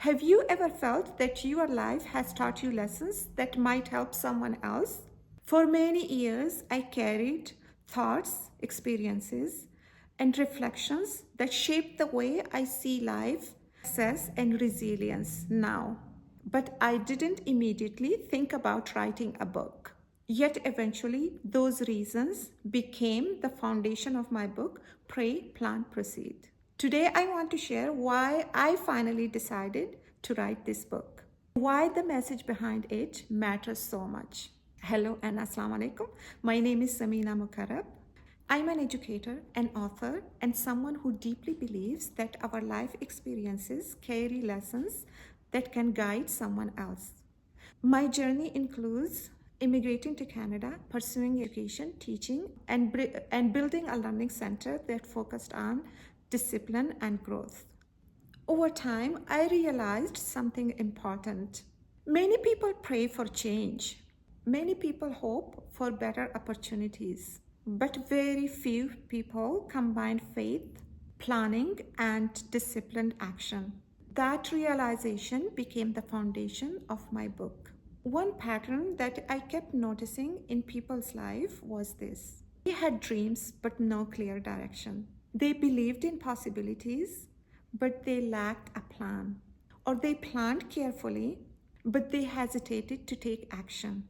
Have you ever felt that your life has taught you lessons that might help someone else? For many years, I carried thoughts, experiences, and reflections that shaped the way I see life, success, and resilience now. But I didn't immediately think about writing a book. Yet eventually, those reasons became the foundation of my book, Pray, Plan, Proceed. Today, I want to share why I finally decided to write this book, why the message behind it matters so much. Hello and Assalamu alaikum. My name is Samina Muqarab. I'm an educator, an author, and someone who deeply believes that our life experiences carry lessons that can guide someone else. My journey includes immigrating to Canada, pursuing education, teaching, and building a learning center that focused on discipline and growth. Over time, I realized something important. Many people pray for change. Many people hope for better opportunities. But very few people combine faith, planning, and disciplined action. That realization became the foundation of my book. One pattern that I kept noticing in people's life was this. They had dreams but no clear direction. They believed in possibilities, but they lacked a plan. Or they planned carefully, but they hesitated to take action.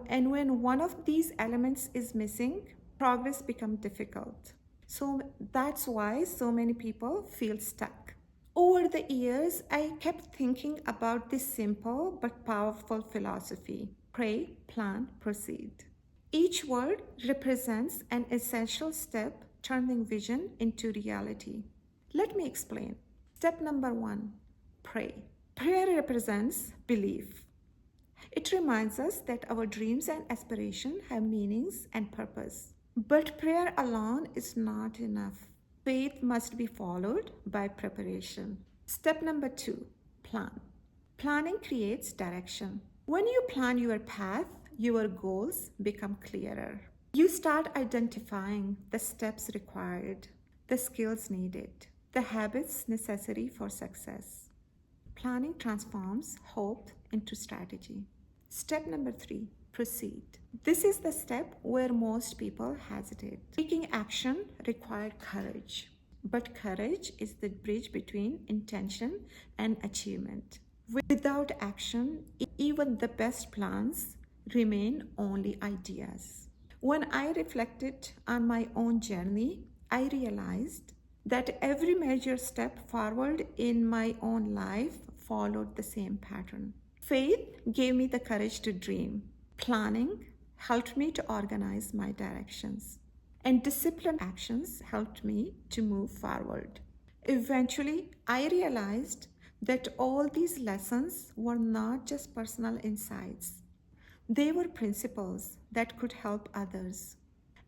And when one of these elements is missing, progress becomes difficult. So that's why so many people feel stuck. Over the years, I kept thinking about this simple but powerful philosophy: pray, plan, proceed. Each word represents an essential step turning vision into reality. Let me explain. Step number 1, pray. Prayer represents belief. It reminds us that our dreams and aspirations have meanings and purpose. But prayer alone is not enough. Faith must be followed by preparation. Step number 2, plan. Planning creates direction. When you plan your path, your goals become clearer. You start identifying the steps required, the skills needed, the habits necessary for success. Planning transforms hope into strategy. Step number 3, proceed. This is the step where most people hesitate. Taking action requires courage, but courage is the bridge between intention and achievement. Without action, even the best plans remain only ideas. When I reflected on my own journey, I realized that every major step forward in my own life followed the same pattern. Faith gave me the courage to dream. Planning helped me to organize my directions. And disciplined actions helped me to move forward. Eventually, I realized that all these lessons were not just personal insights. They were principles that could help others.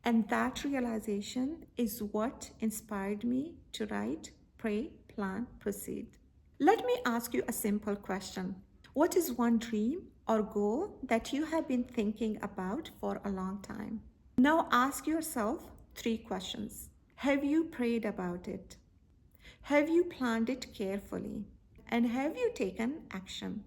And that realization is what inspired me to write, Pray, Plan, Proceed. Let me ask you a simple question. What is one dream or goal that you have been thinking about for a long time? Now ask yourself 3 questions. Have you prayed about it? Have you planned it carefully? And have you taken action?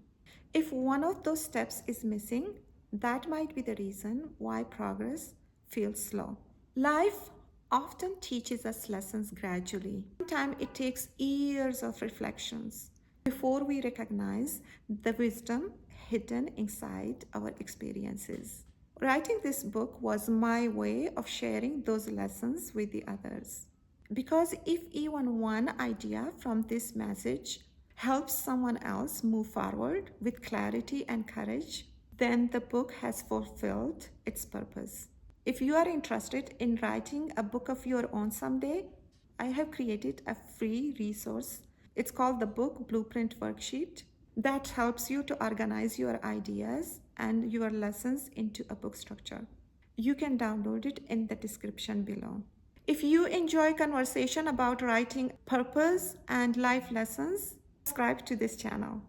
If one of those steps is missing, that might be the reason why progress feels slow. Life often teaches us lessons gradually. Sometimes it takes years of reflections before we recognize the wisdom hidden inside our experiences. Writing this book was my way of sharing those lessons with the others. Because if even one idea from this message helps someone else move forward with clarity and courage, then the book has fulfilled its purpose. If you are interested in writing a book of your own someday, I have created a free resource. It's called the Book Blueprint Worksheet that helps you to organize your ideas and your lessons into a book structure. You can download it in the description below. If you enjoy conversation about writing, purpose, and life lessons, subscribe to this channel.